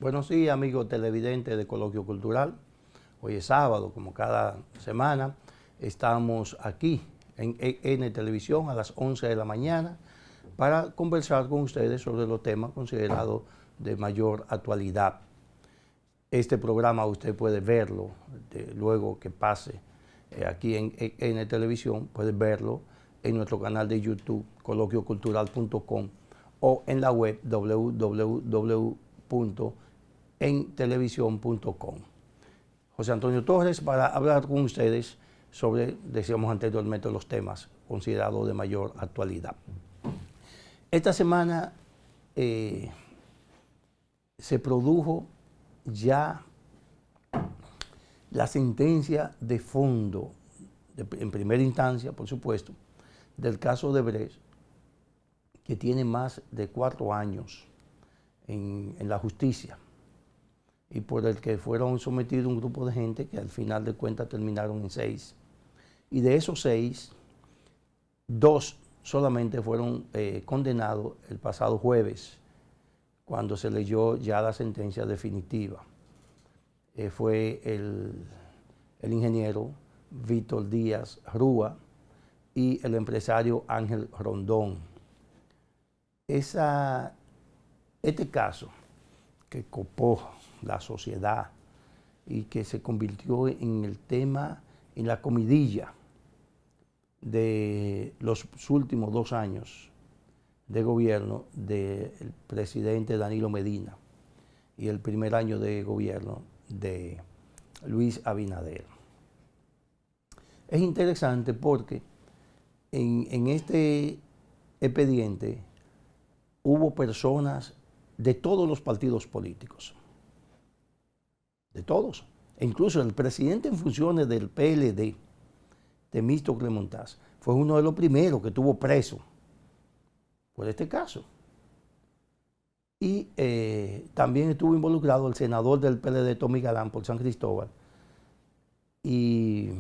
Buenos días, amigos televidentes de Coloquio Cultural. Hoy es sábado, como cada semana. Estamos aquí en EN Televisión a las 11 de la mañana para conversar con ustedes sobre los temas considerados de mayor actualidad. Este programa usted puede verlo luego que pase aquí en EN Televisión, puede verlo en nuestro canal de YouTube, coloquiocultural.com, o en la web www.entelevisión.com. José Antonio Torres para hablar con ustedes sobre, decíamos anteriormente, los temas considerados de mayor actualidad. Esta semana se produjo ya la sentencia de fondo, en primera instancia, por supuesto, del caso de Odebrecht, que tiene más de 4 años en la justicia y por el que fueron sometidos un grupo de gente que al final de cuentas terminaron en 6. Y de esos 6, 2 solamente fueron condenados el pasado jueves, cuando se leyó ya la sentencia definitiva. Fue el ingeniero Víctor Díaz Rúa y el empresario Ángel Rondón. Este caso que copó la sociedad y que se convirtió en el tema, en la comidilla de los últimos 2 años de gobierno del presidente Danilo Medina y el primer año de gobierno de Luis Abinader. Es interesante porque en este expediente hubo personas de todos los partidos políticos, de todos, e incluso el presidente en funciones del PLD, Temístocles Montaz, fue uno de los primeros que estuvo preso por este caso. Y también estuvo involucrado el senador del PLD, Tommy Galán, por San Cristóbal, y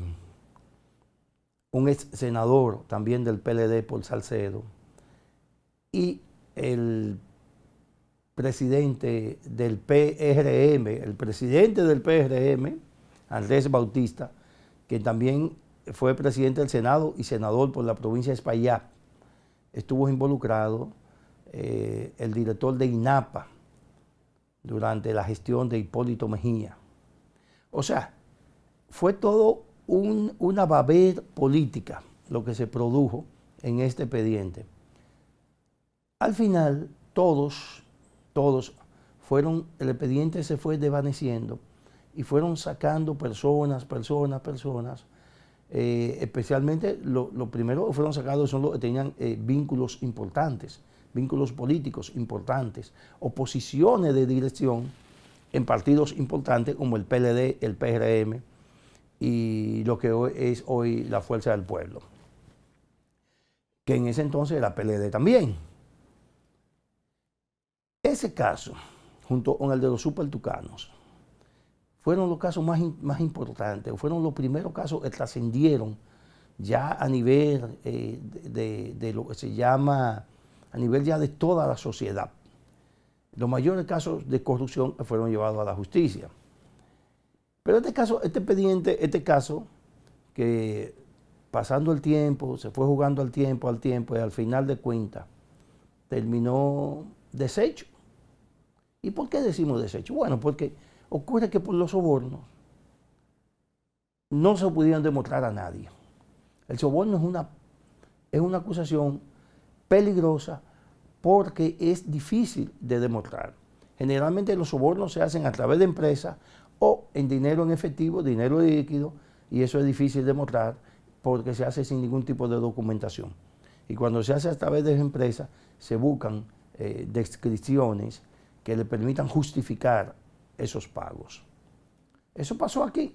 un ex senador también del PLD por Salcedo, y el presidente del PRM, Andrés Bautista, que también fue presidente del Senado y senador por la provincia de Espaillat. Estuvo involucrado el director de INAPA durante la gestión de Hipólito Mejía. O sea, fue todo una baber política lo que se produjo en este expediente. Al final, todos fueron, el expediente se fue desvaneciendo y fueron sacando personas, especialmente lo primero que fueron sacados son los que tenían vínculos importantes, vínculos políticos importantes, oposiciones de dirección en partidos importantes como el PLD, el PRM y lo que es hoy la Fuerza del Pueblo, que en ese entonces era PLD también. Ese caso, junto con el de los supertucanos, fueron los casos más importantes, fueron los primeros casos que trascendieron ya a nivel de lo que se llama, a nivel ya de toda la sociedad. Los mayores casos de corrupción fueron llevados a la justicia. Pero este caso, este caso, que pasando el tiempo, se fue jugando al tiempo, y al final de cuentas terminó deshecho. ¿Y por qué decimos deshecho? Bueno, porque ocurre que por los sobornos no se pudieron demostrar a nadie. El soborno es una acusación peligrosa porque es difícil de demostrar. Generalmente los sobornos se hacen a través de empresas o en dinero en efectivo, dinero líquido, y eso es difícil de demostrar porque se hace sin ningún tipo de documentación. Y cuando se hace a través de empresas, se buscan descripciones que le permitan justificar esos pagos. Eso pasó aquí.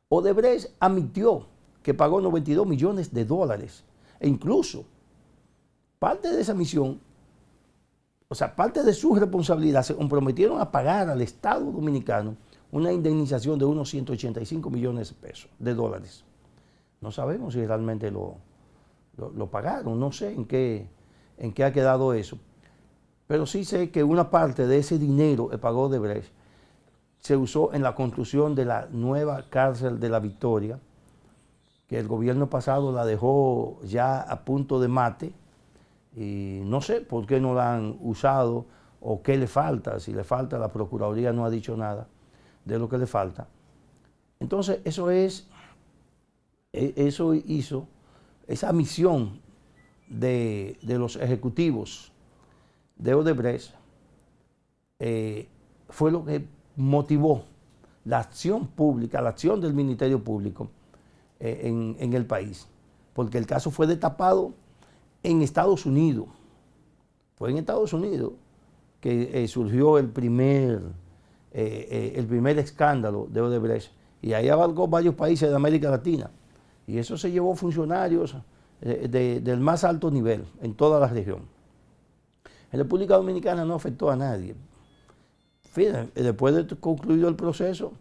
Odebrecht admitió que pagó $92 millones e incluso parte de esa misión, o sea, parte de su responsabilidad, se comprometieron a pagar al Estado Dominicano una indemnización de unos 185 millones de dólares. No sabemos si realmente lo pagaron, no sé en qué ha quedado eso. Pero sí sé que una parte de ese dinero que pagó Odebrecht se usó en la construcción de la nueva cárcel de La Victoria, que el gobierno pasado la dejó ya a punto de mate, y no sé por qué no la han usado o qué le falta. Si le falta, la Procuraduría no ha dicho nada de lo que le falta. Entonces, eso hizo esa misión de los ejecutivos de Odebrecht, fue lo que motivó la acción pública, la acción del Ministerio Público en el país, porque el caso fue destapado en Estados Unidos. Fue en Estados Unidos que surgió el primer escándalo de Odebrecht, y ahí abarcó varios países de América Latina, y eso se llevó funcionarios del más alto nivel en toda la región. En República Dominicana no afectó a nadie. Fíjense, después de concluido el proceso,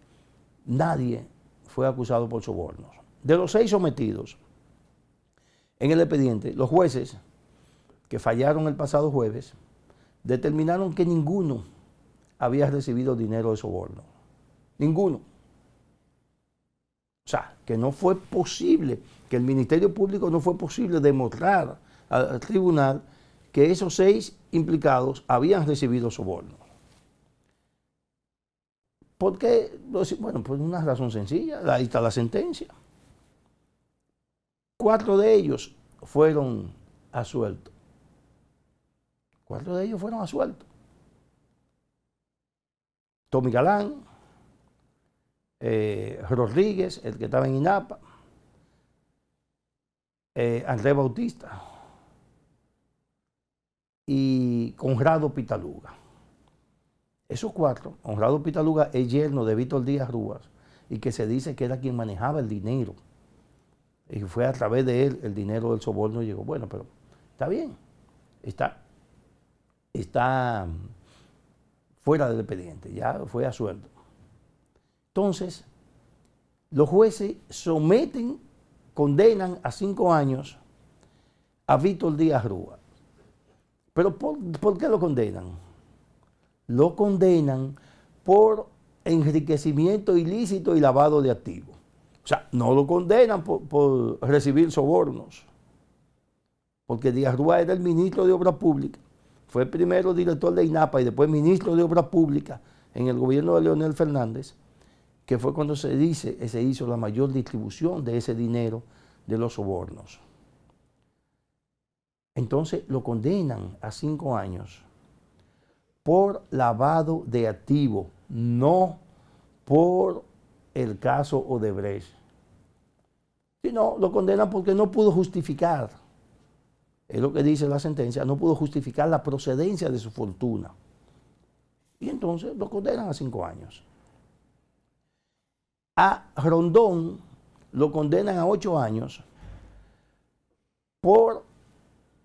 nadie fue acusado por sobornos. De los 6 sometidos en el expediente, los jueces que fallaron el pasado jueves determinaron que ninguno había recibido dinero de soborno. Ninguno. O sea, que no fue posible, que el Ministerio Público no fue posible demostrar al tribunal que esos 6 implicados habían recibido soborno. ¿Por qué? Bueno, por una razón sencilla, ahí está la sentencia. 4 de ellos fueron absueltos. 4 de ellos fueron absueltos. Tommy Galán, Rodríguez, el que estaba en INAPA, Andrés Bautista y Conrado Pitaluga. Esos 4, Conrado Pitaluga es yerno de Víctor Díaz Rúas, y que se dice que era quien manejaba el dinero, y fue a través de él el dinero del soborno llegó. Bueno, pero está bien, está fuera del expediente, ya fue absuelto. Entonces, los jueces condenan a 5 años a Víctor Díaz Rúas. ¿Pero por qué lo condenan? Lo condenan por enriquecimiento ilícito y lavado de activos. O sea, no lo condenan por recibir sobornos, porque Díaz Rúas era el ministro de Obras Públicas, fue primero director de INAPA y después ministro de Obras Públicas en el gobierno de Leonel Fernández, que fue cuando se hizo la mayor distribución de ese dinero de los sobornos. Entonces lo condenan a 5 años por lavado de activos, no por el caso Odebrecht. Sino lo condenan porque no pudo justificar, es lo que dice la sentencia, no pudo justificar la procedencia de su fortuna. Y entonces lo condenan a 5 años. A Rondón lo condenan a 8 años por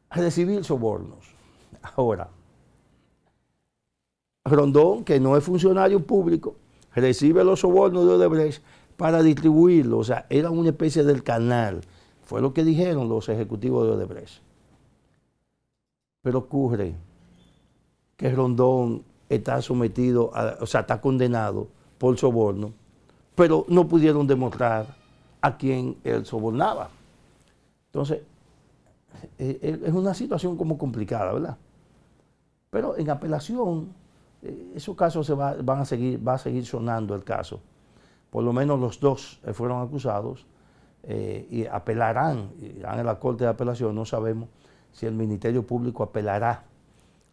recibir sobornos. Ahora, Rondón, que no es funcionario público, recibe los sobornos de Odebrecht para distribuirlo. O sea, era una especie del canal. Fue lo que dijeron los ejecutivos de Odebrecht. Pero ocurre que Rondón está sometido, está condenado por soborno, pero no pudieron demostrar a quién él sobornaba. Entonces, es una situación como complicada, ¿verdad? Pero en apelación, esos casos va a seguir sonando el caso. Por lo menos los 2 fueron acusados y apelarán, irán a la Corte de Apelación. No sabemos si el Ministerio Público apelará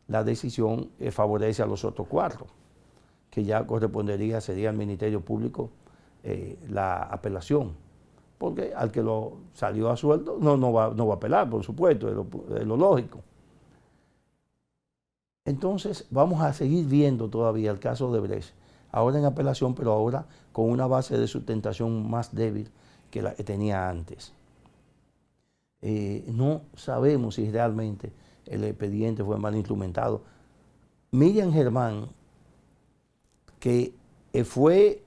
la decisión que favorece a los otros 4, que ya sería al Ministerio Público la apelación, porque al que lo salió a sueldo no va a apelar, por supuesto, es lo lógico. Entonces vamos a seguir viendo todavía el caso de Odebrecht, ahora en apelación, pero ahora con una base de sustentación más débil que la que tenía antes. No sabemos si realmente el expediente fue mal instrumentado. Miriam Germán, que fue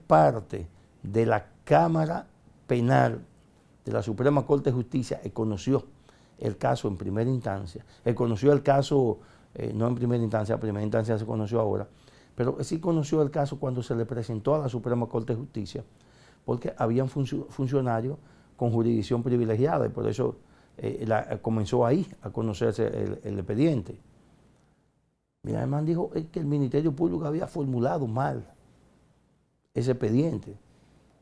parte de la Cámara Penal de la Suprema Corte de Justicia, conoció el caso en primera instancia. Él conoció el caso, no en primera instancia se conoció ahora, pero sí conoció el caso cuando se le presentó a la Suprema Corte de Justicia, porque habían funcionarios con jurisdicción privilegiada y por eso comenzó ahí a conocerse el expediente. Mi hermano dijo que el Ministerio Público había formulado mal ese expediente.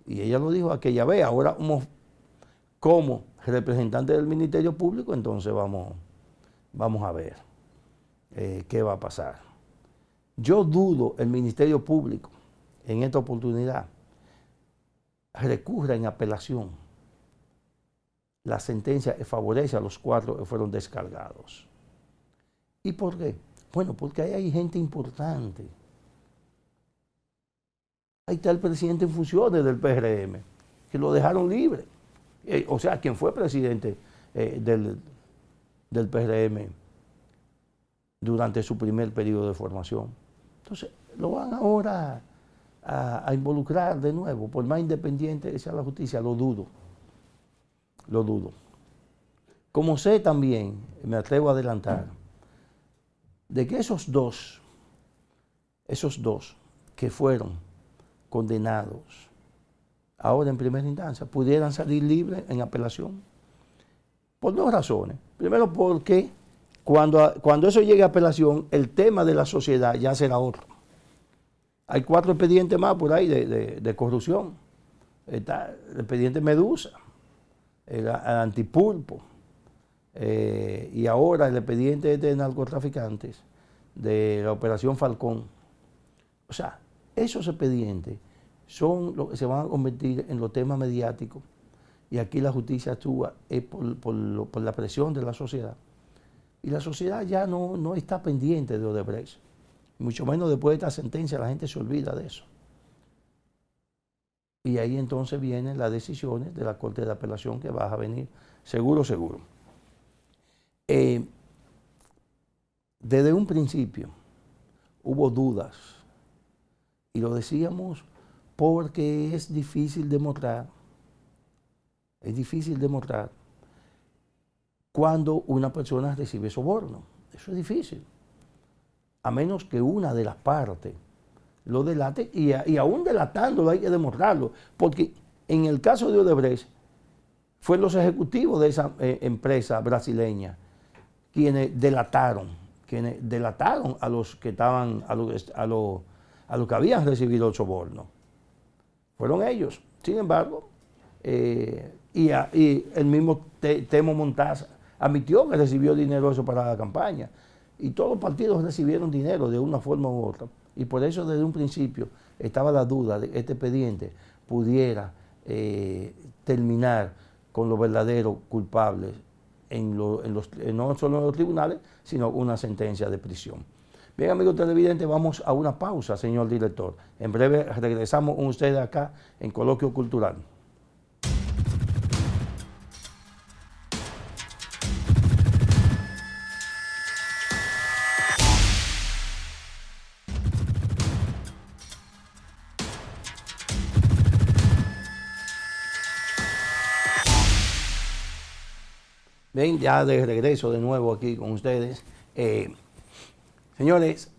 Y ella lo dijo aquella vez. Ahora, como representante del Ministerio Público, entonces vamos a ver qué va a pasar. Yo dudo el Ministerio Público en esta oportunidad recurra en apelación. La sentencia favorece a los 4 que fueron descargados. ¿Y por qué? Bueno, porque ahí hay gente importante. Ahí está el presidente en funciones del PRM, que lo dejaron libre. O sea, quien fue presidente del PRM durante su primer periodo de formación. Entonces, lo van ahora a involucrar de nuevo, por más independiente que sea la justicia, lo dudo. Lo dudo. Como sé también, me atrevo a adelantar, de que esos dos que fueron condenados ahora en primera instancia pudieran salir libres en apelación. Por 2 razones. Primero, porque cuando eso llegue a apelación, el tema de la sociedad ya será otro. Hay 4 expedientes más por ahí de corrupción. Está el expediente Medusa, el Antipulpo, y ahora el expediente de narcotraficantes de la Operación Falcón. O sea, esos expedientes son lo que se van a convertir en los temas mediáticos y aquí la justicia actúa por la presión de la sociedad. Y la sociedad ya no está pendiente de Odebrecht, mucho menos después de esta sentencia la gente se olvida de eso. Y ahí entonces vienen las decisiones de la Corte de Apelación que va a venir, seguro. Desde un principio hubo dudas, y lo decíamos porque es difícil demostrar cuando una persona recibe soborno. Eso es difícil, a menos que una de las partes lo delate, y aún delatándolo hay que demostrarlo, porque en el caso de Odebrecht fue los ejecutivos de esa empresa brasileña quienes delataron a los que estaban, a los que habían recibido el soborno. Fueron ellos. Sin embargo, y el mismo Temo Montaz admitió que recibió dinero eso para la campaña. Y todos los partidos recibieron dinero de una forma u otra. Y por eso desde un principio estaba la duda de que este expediente pudiera terminar con los verdaderos culpables no solo en los tribunales, sino una sentencia de prisión. Bien, amigos televidentes, vamos a una pausa, señor director. En breve regresamos con ustedes acá en Coloquio Cultural. Bien, ya de regreso de nuevo aquí con ustedes. Señores,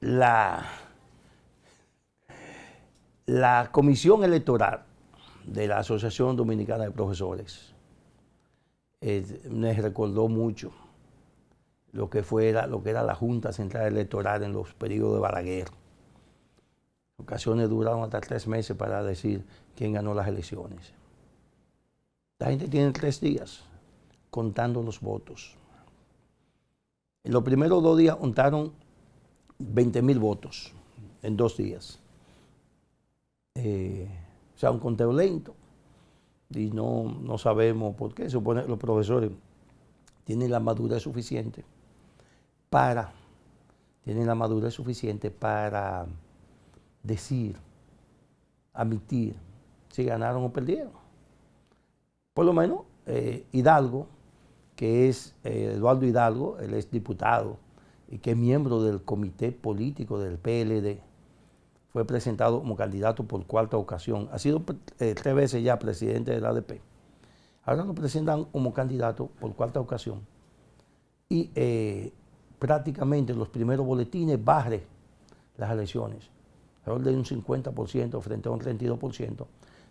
la Comisión Electoral de la Asociación Dominicana de Profesores me recordó mucho lo que era la Junta Central Electoral en los periodos de Balaguer. En ocasiones duraron hasta 3 meses para decir quién ganó las elecciones. La gente tiene 3 días contando los votos. En los primeros 2 días contaron 20,000 votos en 2 días. O sea, un conteo lento. Y no sabemos por qué. Supone que los profesores tienen la madurez suficiente para decir, admitir si ganaron o perdieron. Por lo menos Hidalgo, que es Eduardo Hidalgo, él es diputado y que es miembro del comité político del PLD, fue presentado como candidato por 4ª ocasión. Ha sido 3 veces ya presidente del ADP. Ahora lo presentan como candidato por cuarta ocasión y prácticamente los primeros boletines barre las elecciones, alrededor de un 50% frente a un 32%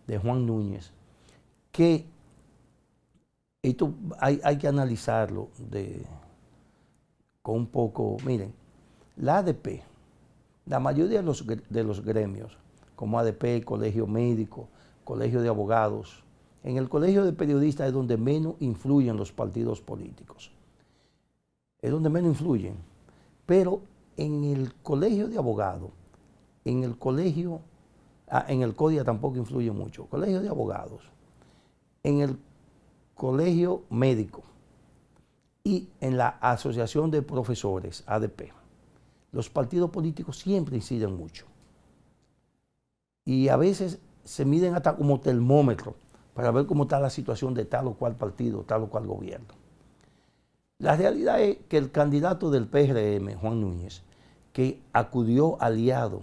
de Juan Núñez, que esto hay que analizarlo con un poco. Miren, la ADP, la mayoría de los gremios, como ADP, Colegio Médico, Colegio de Abogados, en el Colegio de Periodistas es donde menos influyen los partidos políticos. Es donde menos influyen. Pero en el Colegio de Abogados, en el Colegio, en el CODIA tampoco influye mucho. Colegio de Abogados, en el Colegio Médico y en la Asociación de Profesores, ADP, los partidos políticos siempre inciden mucho. Y a veces se miden hasta como termómetro para ver cómo está la situación de tal o cual partido, tal o cual gobierno. La realidad es que el candidato del PRM, Juan Núñez, que acudió aliado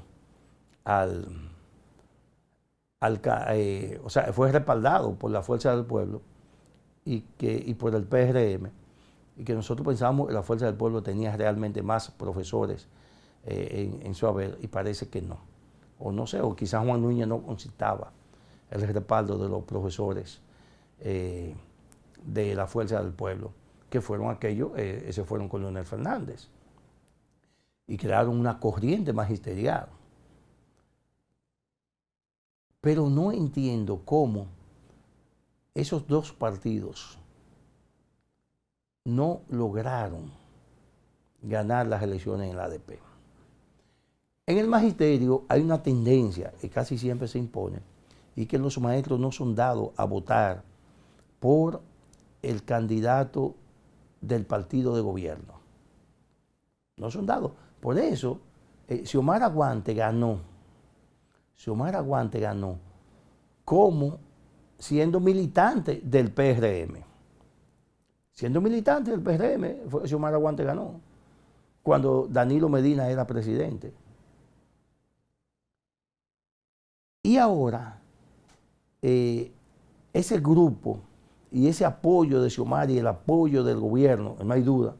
o sea, fue respaldado por la Fuerza del Pueblo y por el PRM, y que nosotros pensábamos que la Fuerza del Pueblo tenía realmente más profesores en su haber, y parece que no. O no sé, o quizás Juan Núñez no concitaba el respaldo de los profesores de la Fuerza del Pueblo, que fueron aquellos, se fueron con Leonel Fernández y crearon una corriente magisterial. Pero no entiendo cómo esos dos partidos no lograron ganar las elecciones en la ADP. En el magisterio hay una tendencia que casi siempre se impone, y que los maestros no son dados a votar por el candidato del partido de gobierno. No son dados. Por eso, Xiomara Guante ganó como siendo militante del PRM. Siendo militante del PRM, Xiomara Guante ganó, cuando Danilo Medina era presidente. Y ahora, ese grupo y ese apoyo de Xiomara y el apoyo del gobierno, no hay duda,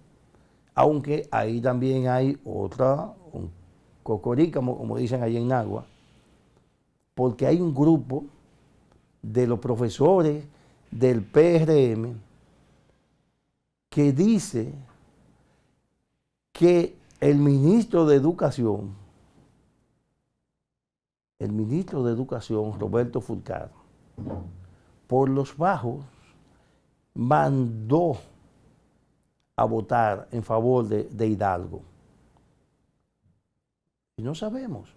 aunque ahí también hay un cocorica, como dicen allá en Nagua, porque hay un grupo de los profesores del PRM que dice que el ministro de Educación, Roberto Fulcar, por los bajos, mandó a votar en favor de Hidalgo. Y no sabemos,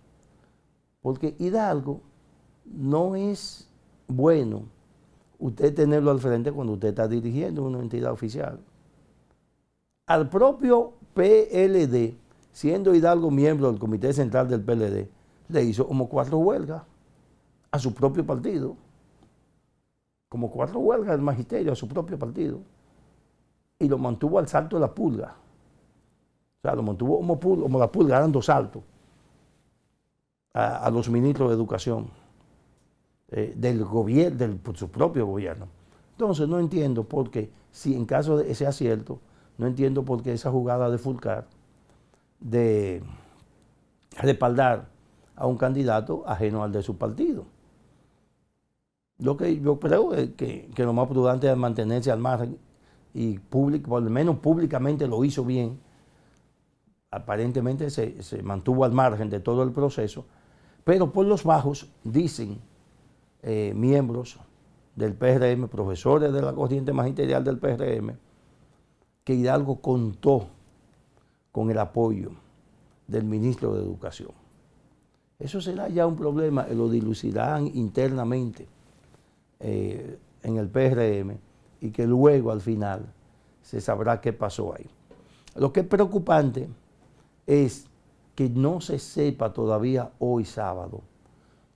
porque Hidalgo no es bueno usted tenerlo al frente cuando usted está dirigiendo una entidad oficial. Al propio PLD, siendo Hidalgo miembro del Comité Central del PLD, le hizo como 4 huelgas a su propio partido. Como 4 huelgas del magisterio a su propio partido. Y lo mantuvo al salto de la pulga. O sea, lo mantuvo como la pulga, dando salto a los ministros de Educación del gobierno, por su propio gobierno. Entonces no entiendo por qué, si en caso de ese acierto, no entiendo por qué esa jugada de Fulcar de respaldar a un candidato ajeno al de su partido. Lo que yo creo es que lo más prudente es mantenerse al margen, y por lo menos públicamente lo hizo bien. Aparentemente se mantuvo al margen de todo el proceso, pero por los bajos dicen miembros del PRM, profesores de la corriente magisterial del PRM, que Hidalgo contó con el apoyo del ministro de Educación. Eso será ya un problema, lo dilucidarán internamente en el PRM, y que luego al final se sabrá qué pasó ahí. Lo que es preocupante es que no se sepa todavía hoy sábado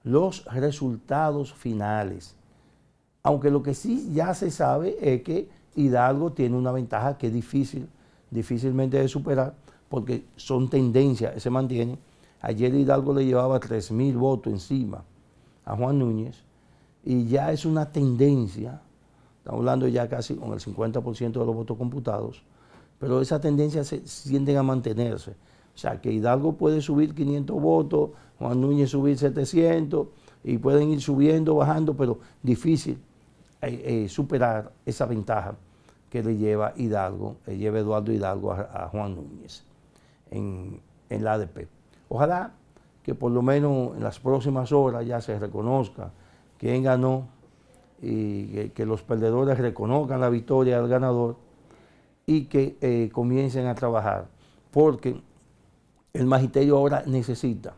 los resultados finales, aunque lo que sí ya se sabe es que Hidalgo tiene una ventaja que es difícilmente de superar, porque son tendencias que se mantienen. Ayer Hidalgo le llevaba 3,000 votos encima a Juan Núñez, y ya es una tendencia Estamos hablando ya casi con el 50% de los votos computados, pero esa tendencia se tienden a mantenerse. O sea, que Hidalgo puede subir 500 votos, Juan Núñez subir 700, y pueden ir subiendo, bajando, pero difícil superar esa ventaja que le lleva Hidalgo, lleva Eduardo Hidalgo a Juan Núñez en la ADP. Ojalá que por lo menos en las próximas horas ya se reconozca quién ganó y que los perdedores reconozcan la victoria del ganador y que comiencen a trabajar, porque el magisterio ahora necesita,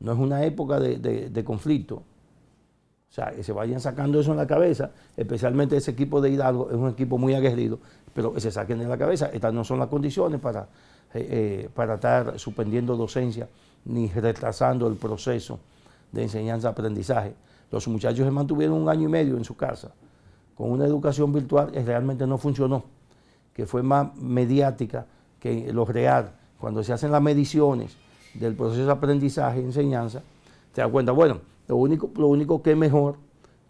no es una época de conflicto, o sea, que se vayan sacando eso en la cabeza, especialmente ese equipo de Hidalgo, es un equipo muy aguerrido, pero que se saquen de la cabeza, estas no son las condiciones para estar suspendiendo docencia ni retrasando el proceso de enseñanza-aprendizaje. Los muchachos se mantuvieron 1 año y medio en su casa con una educación virtual que realmente no funcionó, que fue más mediática que lo real. Cuando se hacen las mediciones del proceso de aprendizaje y enseñanza, te das cuenta, bueno, lo único que es mejor,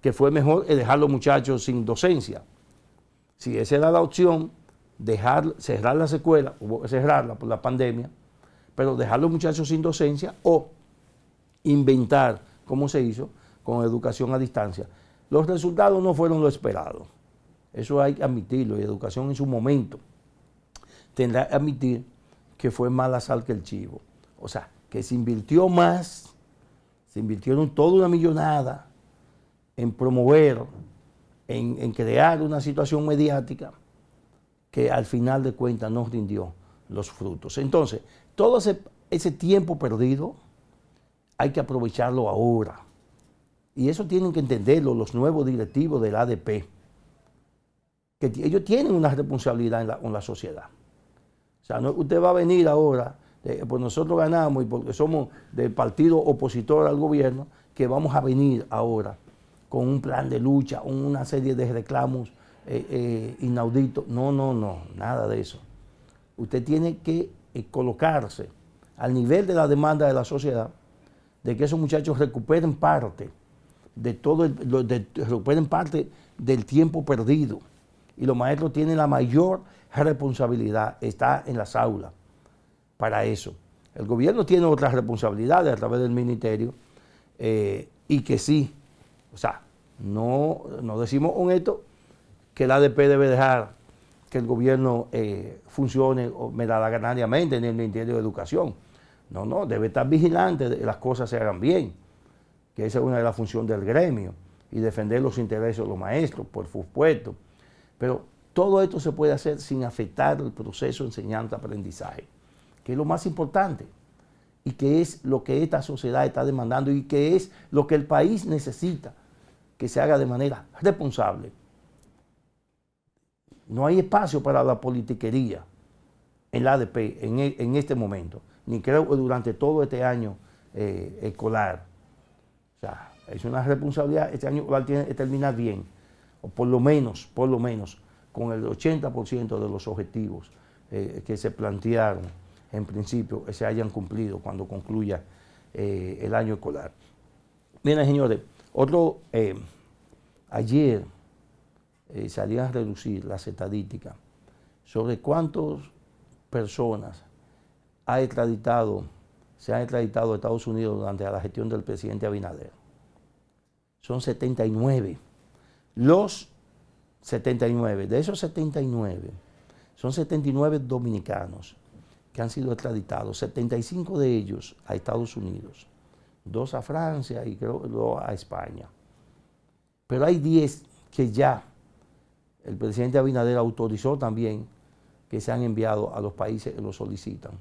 que fue mejor, es dejar a los muchachos sin docencia. Si esa era la opción, cerrar las escuelas, hubo que cerrarla por la pandemia, pero dejar a los muchachos sin docencia o inventar cómo se hizo con educación a distancia. Los resultados no fueron lo esperado. Eso hay que admitirlo, y educación en su momento tendrá que admitir que fue más la sal que el chivo. O sea, que se invirtió más, se invirtieron toda una millonada en promover, en crear una situación mediática que al final de cuentas no rindió los frutos. Entonces, todo ese tiempo perdido hay que aprovecharlo ahora. Y eso tienen que entenderlo los nuevos directivos del ADP, que ellos tienen una responsabilidad con la sociedad. O sea, no, usted va a venir ahora, pues nosotros ganamos y porque somos del partido opositor al gobierno, que vamos a venir ahora con un plan de lucha, una serie de reclamos inauditos. No, nada de eso. Usted tiene que colocarse al nivel de la demanda de la sociedad, de que esos muchachos recuperen parte de todo, recuperen parte del tiempo perdido. Y los maestros tienen la mayor responsabilidad, está en las aulas para eso. El gobierno tiene otras responsabilidades a través del ministerio y que sí, o sea, no decimos con esto que el ADP debe dejar que el gobierno funcione medallanariamente en el Ministerio de Educación. No, debe estar vigilante de que las cosas se hagan bien, que esa es una de las funciones del gremio, y defender los intereses de los maestros, por supuesto. Pero todo esto se puede hacer sin afectar el proceso de enseñanza-aprendizaje, que es lo más importante y que es lo que esta sociedad está demandando y que es lo que el país necesita que se haga de manera responsable. No hay espacio para la politiquería en la ADP en este momento, ni creo que durante todo este año escolar. O sea, es una responsabilidad, este año escolar tiene que terminar bien, o por lo menos, con el 80% de los objetivos que se plantearon en principio, que se hayan cumplido cuando concluya el año escolar. Miren, señores, ayer salían a reducir las estadísticas sobre cuántas personas se han extraditado a Estados Unidos durante la gestión del presidente Abinader. Son 79. Los 79, de esos 79, son 79 dominicanos que han sido extraditados, 75 de ellos a Estados Unidos, 2 a Francia y creo 2 a España. Pero hay 10 que ya el presidente Abinader autorizó también que se han enviado a los países que lo solicitan,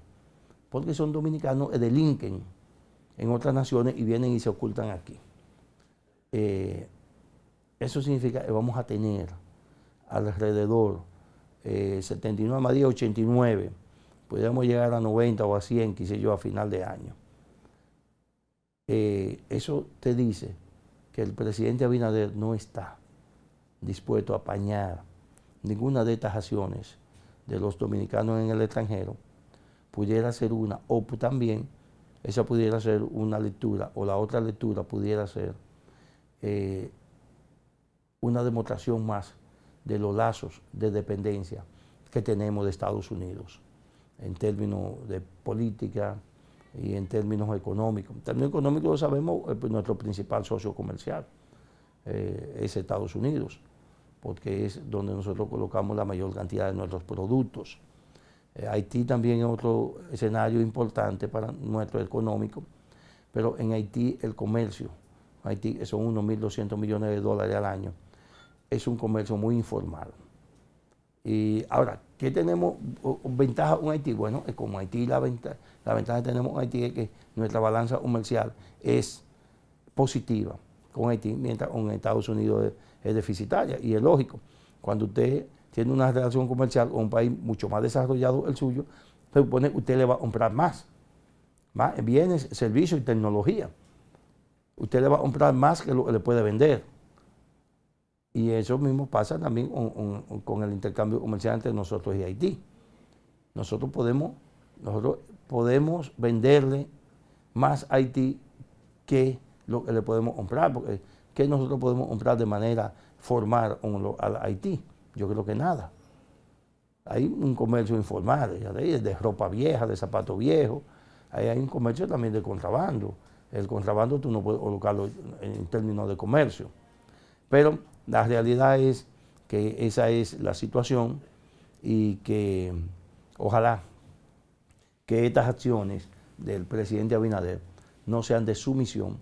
porque son dominicanos que delinquen en otras naciones y vienen y se ocultan aquí. Eso significa que vamos a tener alrededor 79 más 10, 89, podríamos llegar a 90 o a 100, qué sé yo, a final de año. Eso te dice que el presidente Abinader no está dispuesto a apañar ninguna de estas acciones de los dominicanos en el extranjero. Pudiera ser una, o también esa pudiera ser una lectura, o la otra lectura pudiera ser una demostración más de los lazos de dependencia que tenemos de Estados Unidos, en términos de política y en términos económicos. En términos económicos lo sabemos, nuestro principal socio comercial es Estados Unidos, porque es donde nosotros colocamos la mayor cantidad de nuestros productos. Haití también es otro escenario importante para nuestro económico, pero en Haití el comercio, Haití son unos 1.200 millones de dólares al año, es un comercio muy informal. Y ahora, ¿qué tenemos ventaja en Haití? Bueno, como Haití la ventaja que tenemos en Haití es que nuestra balanza comercial es positiva con Haití, mientras con Estados Unidos es deficitaria. Y es lógico, cuando usted tiene una relación comercial con un país mucho más desarrollado el suyo, se supone que usted le va a comprar más bienes, servicios y tecnología. Usted le va a comprar más que lo que le puede vender. Y eso mismo pasa también con el intercambio comercial entre nosotros y Haití. Nosotros podemos venderle más a Haití que lo que le podemos comprar, porque ¿qué nosotros podemos comprar de manera formal a Haití? Yo creo que nada. Hay un comercio informal, de ropa vieja, de zapatos viejos. Ahí hay un comercio también de contrabando. El contrabando tú no puedes colocarlo en términos de comercio. Pero la realidad es que esa es la situación y que ojalá que estas acciones del presidente Abinader no sean de sumisión,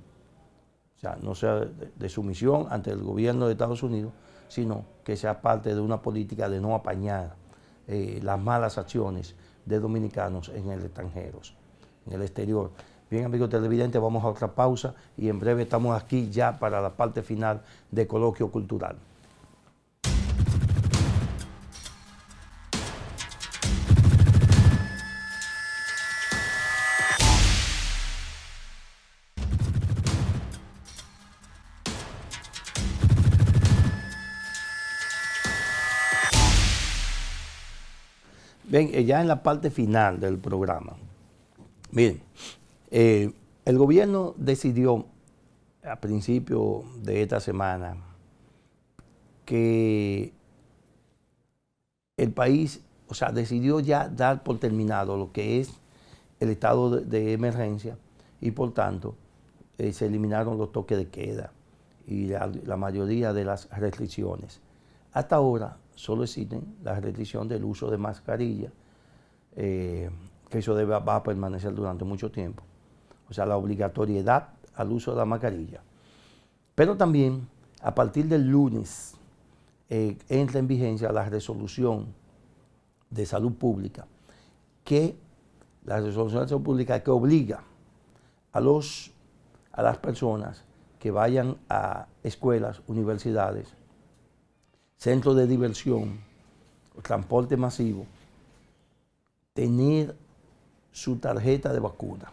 o sea, no sea de sumisión ante el gobierno de Estados Unidos, sino que sea parte de una política de no apañar las malas acciones de dominicanos en el extranjero, en el exterior. Bien, amigos televidentes, vamos a otra pausa y en breve estamos aquí ya para la parte final de Coloquio Cultural. Bien, ya en la parte final del programa, miren, el gobierno decidió a principio de esta semana que el país, o sea, decidió ya dar por terminado lo que es el estado de emergencia y por tanto se eliminaron los toques de queda y la mayoría de las restricciones. Hasta ahora solo existen las restricciones del uso de mascarilla, que eso va a permanecer durante mucho tiempo. O sea, la obligatoriedad al uso de la mascarilla. Pero también, a partir del lunes, entra en vigencia la resolución de salud pública, que obliga a las personas que vayan a escuelas, universidades, centros de diversión, transporte masivo, tener su tarjeta de vacuna.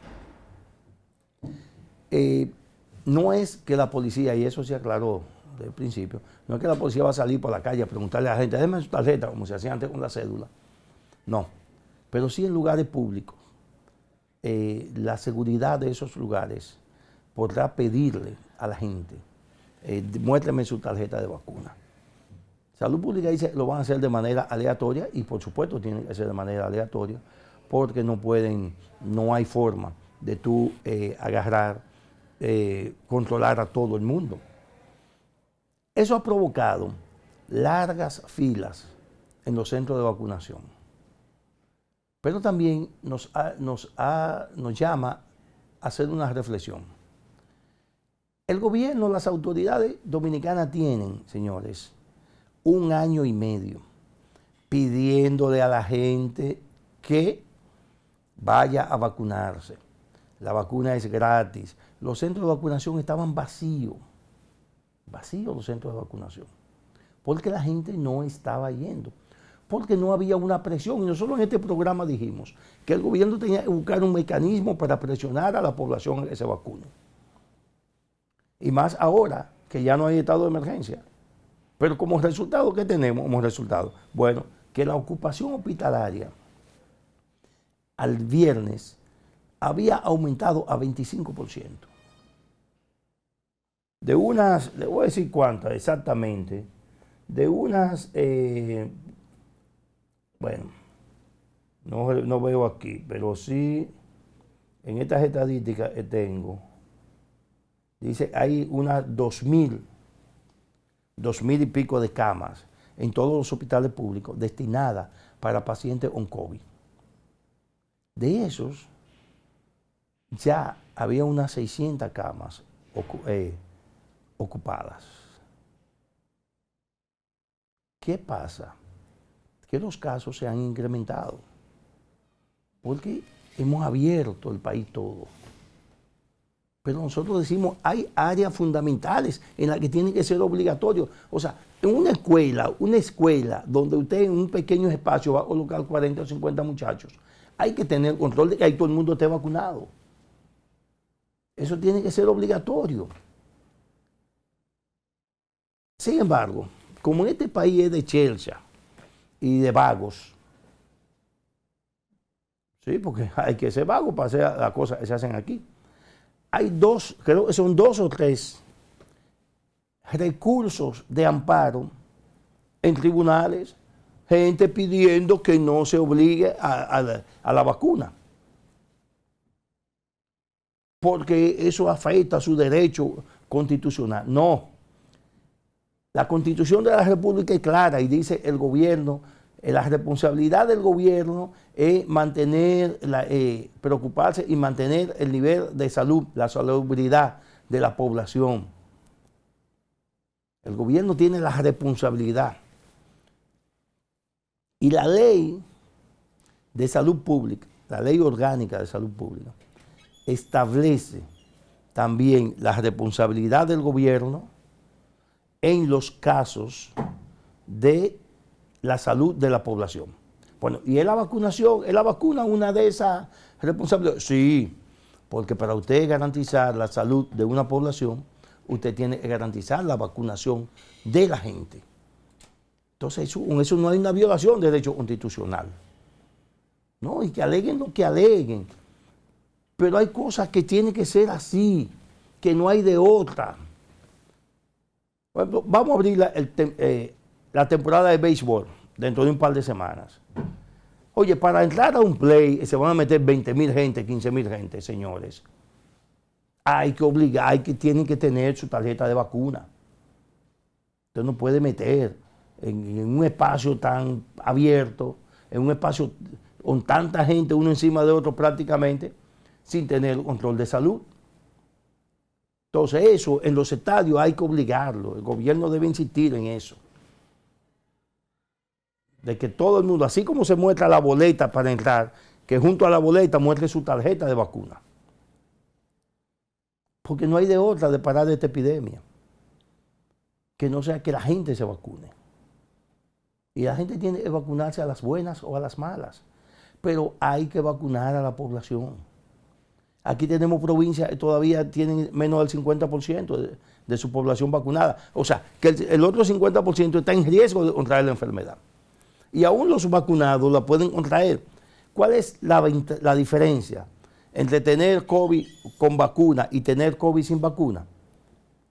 No es que la policía, y eso se aclaró desde el principio, no es que la policía va a salir por la calle a preguntarle a la gente, déjame su tarjeta, como se hacía antes con la cédula. No, pero sí en lugares públicos. La seguridad de esos lugares podrá pedirle a la gente, muéstrame su tarjeta de vacuna. Salud Pública dice lo van a hacer de manera aleatoria y por supuesto tienen que ser de manera aleatoria porque no hay forma de tú agarrar, controlar a todo el mundo. Eso ha provocado largas filas en los centros de vacunación. Pero también nos llama a hacer una reflexión. El gobierno, las autoridades dominicanas tienen, señores, 1 año y medio pidiéndole a la gente que vaya a vacunarse. La vacuna es gratis. Los centros de vacunación estaban vacíos los centros de vacunación, porque la gente no estaba yendo, porque no había una presión. Y nosotros en este programa dijimos que el gobierno tenía que buscar un mecanismo para presionar a la población a que se vacune. Y más ahora que ya no hay estado de emergencia. Pero como resultado, ¿qué tenemos como resultado? Bueno, que la ocupación hospitalaria al viernes había aumentado a 25%. Le voy a decir cuántas exactamente, de unas, bueno, no veo aquí, pero sí, en estas estadísticas que tengo, dice, hay unas 2.000 y pico de camas en todos los hospitales públicos destinadas para pacientes con COVID. De esos, ya había unas 600 camas ocupadas. ¿Qué pasa? Que los casos se han incrementado, porque hemos abierto el país todo. Pero nosotros decimos, hay áreas fundamentales en las que tienen que ser obligatorios. O sea, en una escuela donde usted en un pequeño espacio va a colocar 40 o 50 muchachos, hay que tener control de que ahí todo el mundo esté vacunado. Eso tiene que ser obligatorio. Sin embargo, como en este país es de chelcha y de vagos, sí, porque hay que ser vago para hacer las cosas que se hacen aquí. Hay creo que son 2 o 3 recursos de amparo en tribunales, gente pidiendo que no se obligue a la vacuna, porque eso afecta a su derecho constitucional. No. La Constitución de la República es clara y dice el gobierno, la responsabilidad del gobierno es preocuparse y mantener el nivel de salud, la salubridad de la población. El gobierno tiene la responsabilidad. Y la ley de salud pública, la ley orgánica de salud pública, establece también la responsabilidad del gobierno en los casos de la salud de la población. Bueno, ¿y es la vacunación? ¿Es la vacuna una de esas responsabilidades? Sí, porque para usted garantizar la salud de una población, usted tiene que garantizar la vacunación de la gente. Entonces, con eso no hay una violación de derecho constitucional. No, y que aleguen lo que aleguen. Pero hay cosas que tienen que ser así, que no hay de otra. Bueno, vamos a abrir la temporada de béisbol dentro de un par de semanas. Oye, para entrar a un play se van a meter 20.000 gente, 15.000 gente, señores. Hay que obligar, tienen que tener su tarjeta de vacuna. Usted no puede meter en un espacio tan abierto, en un espacio con tanta gente, uno encima de otro prácticamente, sin tener control de salud. Entonces eso en los estadios hay que obligarlo, el gobierno debe insistir en eso. De que todo el mundo, así como se muestra la boleta para entrar, que junto a la boleta muestre su tarjeta de vacuna. Porque no hay de otra de parar de esta epidemia. Que no sea que la gente se vacune. Y la gente tiene que vacunarse a las buenas o a las malas. Pero hay que vacunar a la población. Aquí tenemos provincias que todavía tienen menos del 50% de su población vacunada. O sea, que el otro 50% está en riesgo de contraer la enfermedad. Y aún los vacunados la pueden contraer. ¿Cuál es la diferencia entre tener COVID con vacuna y tener COVID sin vacuna?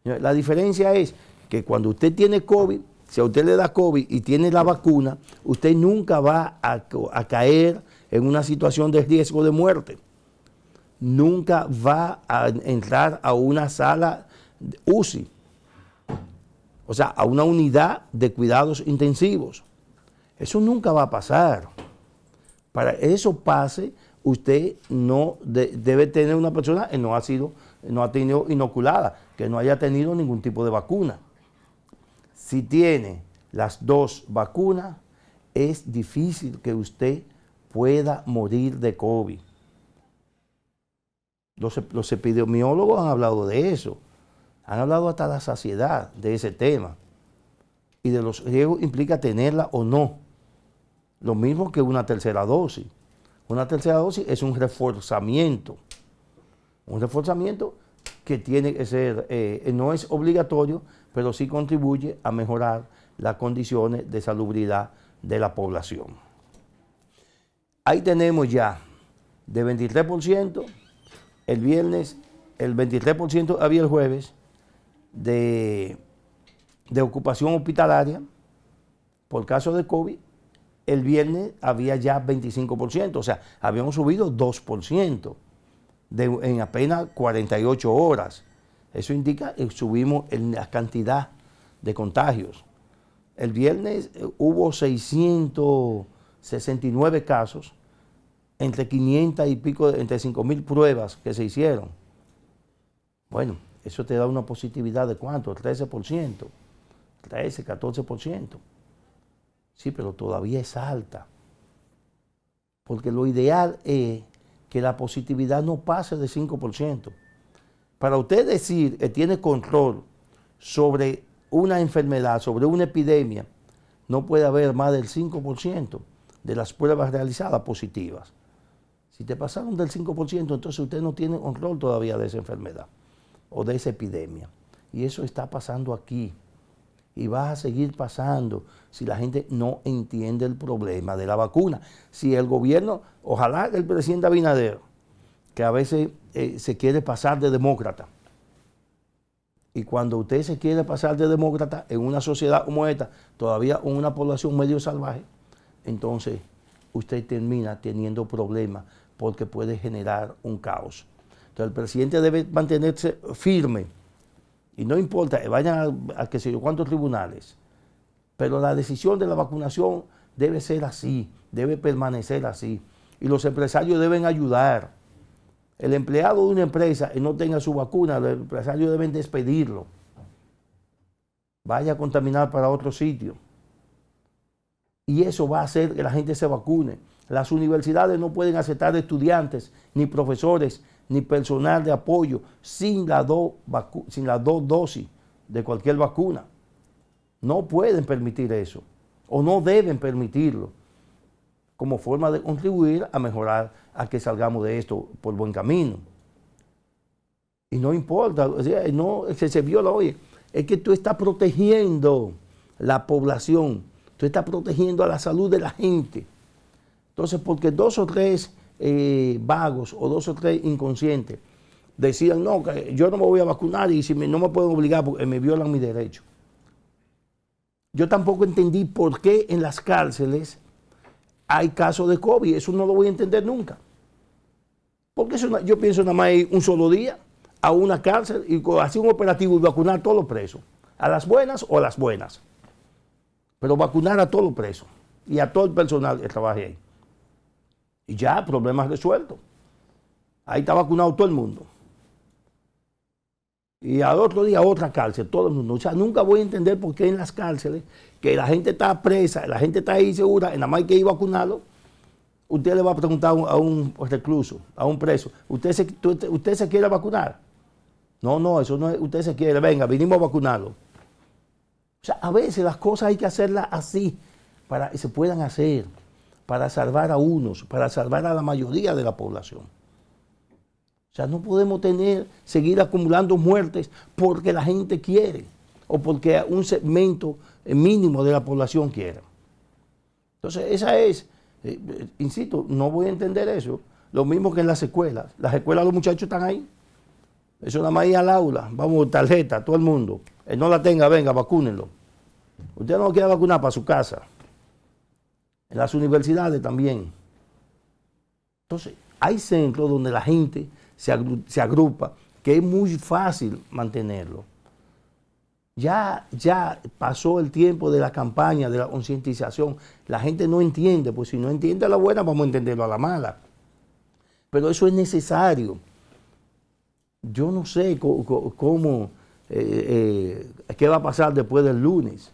La diferencia es que cuando usted tiene COVID, si a usted le da COVID y tiene la vacuna, usted nunca va a caer en una situación de riesgo de muerte. Nunca va a entrar a una sala UCI, o sea, a una unidad de cuidados intensivos. Eso nunca va a pasar. Para eso pase, usted no debe tener una persona que no ha tenido inoculada, que no haya tenido ningún tipo de vacuna. Si tiene las 2 vacunas, es difícil que usted pueda morir de COVID. Los epidemiólogos han hablado de eso, han hablado hasta la saciedad de ese tema y de los riesgos implica tenerla o no. Lo mismo que una tercera dosis. Una tercera dosis es un reforzamiento que tiene que ser, no es obligatorio, pero sí contribuye a mejorar las condiciones de salubridad de la población. Ahí tenemos ya de 23%, el viernes, el 23% había el jueves de ocupación hospitalaria, por caso de COVID, el viernes había ya 25%, o sea, habíamos subido 2% en apenas 48 horas. Eso indica que subimos en la cantidad de contagios. El viernes hubo 669 casos, entre 500 y pico, entre 5.000 pruebas que se hicieron. Bueno, eso te da una positividad de ¿cuánto? 13%, 13, 14%. Sí, pero todavía es alta. Porque lo ideal es que la positividad no pase de 5%. Para usted decir que tiene control sobre una enfermedad, sobre una epidemia, no puede haber más del 5% de las pruebas realizadas positivas. Si te pasaron del 5%, entonces usted no tiene control todavía de esa enfermedad o de esa epidemia. Y eso está pasando aquí. Y va a seguir pasando si la gente no entiende el problema de la vacuna. Si el gobierno, ojalá el presidente Abinader, que a veces se quiere pasar de demócrata, y cuando usted se quiere pasar de demócrata en una sociedad como esta, todavía con una población medio salvaje, entonces usted termina teniendo problemas porque puede generar un caos. Entonces el presidente debe mantenerse firme. Y no importa, vayan a qué sé yo cuántos tribunales, pero la decisión de la vacunación debe ser así, debe permanecer así. Y los empresarios deben ayudar. El empleado de una empresa que no tenga su vacuna, los empresarios deben despedirlo. Vaya a contaminar para otro sitio. Y eso va a hacer que la gente se vacune. Las universidades no pueden aceptar estudiantes, ni profesores, ni personal de apoyo sin las dos dosis de cualquier vacuna. No pueden permitir eso, o no deben permitirlo, como forma de contribuir a mejorar, a que salgamos de esto por buen camino. Y no importa, o sea, no se viola, oye, es que tú estás protegiendo la población, tú estás protegiendo a la salud de la gente. Entonces, porque 2 o 3 vagos o 2 o 3 inconscientes decían, no, que yo no me voy a vacunar y si no me pueden obligar porque me violan mi derecho. Yo tampoco entendí por qué en las cárceles hay casos de COVID, eso no lo voy a entender nunca. Porque yo pienso nada más ir un solo día a una cárcel y hacer un operativo y vacunar a todos los presos, a las buenas o a las buenas, pero vacunar a todos los presos y a todo el personal que trabaje ahí. Y ya, problemas resueltos. Ahí está vacunado todo el mundo. Y al otro día otra cárcel, todo el mundo. O sea, nunca voy a entender por qué en las cárceles, que la gente está presa, la gente está ahí segura, y nada más hay que ir a vacunarlo. Usted le va a preguntar a un recluso, a un preso, ¿usted se quiere vacunar? No, eso no es, usted se quiere, venga, vinimos a vacunarlo. O sea, a veces las cosas hay que hacerlas así, para que se puedan hacer, para salvar a unos, para salvar a la mayoría de la población. O sea, no podemos seguir acumulando muertes porque la gente quiere o porque un segmento mínimo de la población quiere. Entonces, esa es, insisto, no voy a entender eso. Lo mismo que en las escuelas. Las escuelas, los muchachos están ahí. Eso nada más ir al aula, vamos, tarjeta, todo el mundo. El no la tenga, venga, vacúnenlo. Usted no lo quiere vacunar para su casa. En las universidades también. Entonces, hay centros donde la gente se agrupa, que es muy fácil mantenerlo. Ya pasó el tiempo de la campaña, de la concientización. La gente no entiende, pues si no entiende a la buena, vamos a entenderlo a la mala. Pero eso es necesario. Yo no sé qué va a pasar después del lunes.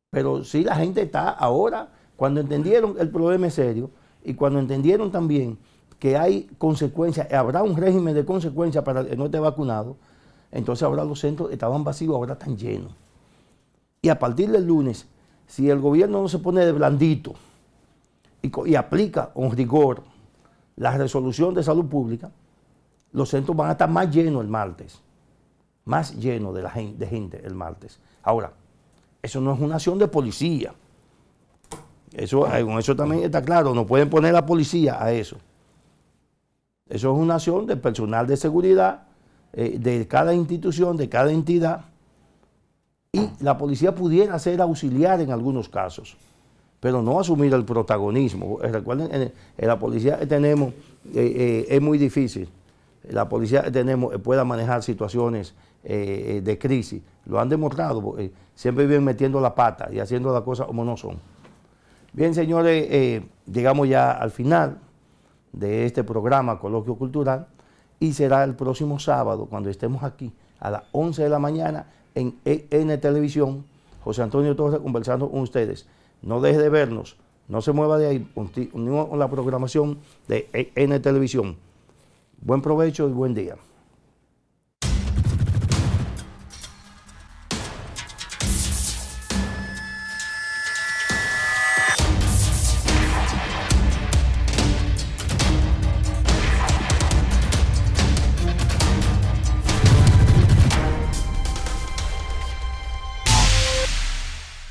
Pero sí, la gente está ahora, cuando entendieron el problema es serio y cuando entendieron también que hay consecuencias, habrá un régimen de consecuencias para el que no esté vacunado, entonces ahora los centros estaban vacíos, ahora están llenos. Y a partir del lunes, si el gobierno no se pone de blandito y aplica con rigor la resolución de salud pública, los centros van a estar más llenos el martes, más llenos de gente el martes. Ahora, eso no es una acción de policía. Con eso también está claro, no pueden poner la policía a eso. Eso es una acción del personal de seguridad de cada institución, de cada entidad, y la policía pudiera ser auxiliar en algunos casos, pero no asumir el protagonismo. Recuerden, en la policía que tenemos es muy difícil. La policía que tenemos pueda manejar situaciones de crisis. Lo han demostrado, siempre viven metiendo la pata y haciendo las cosas como no son. Bien, señores, llegamos ya al final de este programa Coloquio Cultural y será el próximo sábado cuando estemos aquí a las 11 de la mañana en EN Televisión. José Antonio Torres conversando con ustedes. No deje de vernos, no se mueva de ahí, continúa con la programación de EN Televisión. Buen provecho y buen día.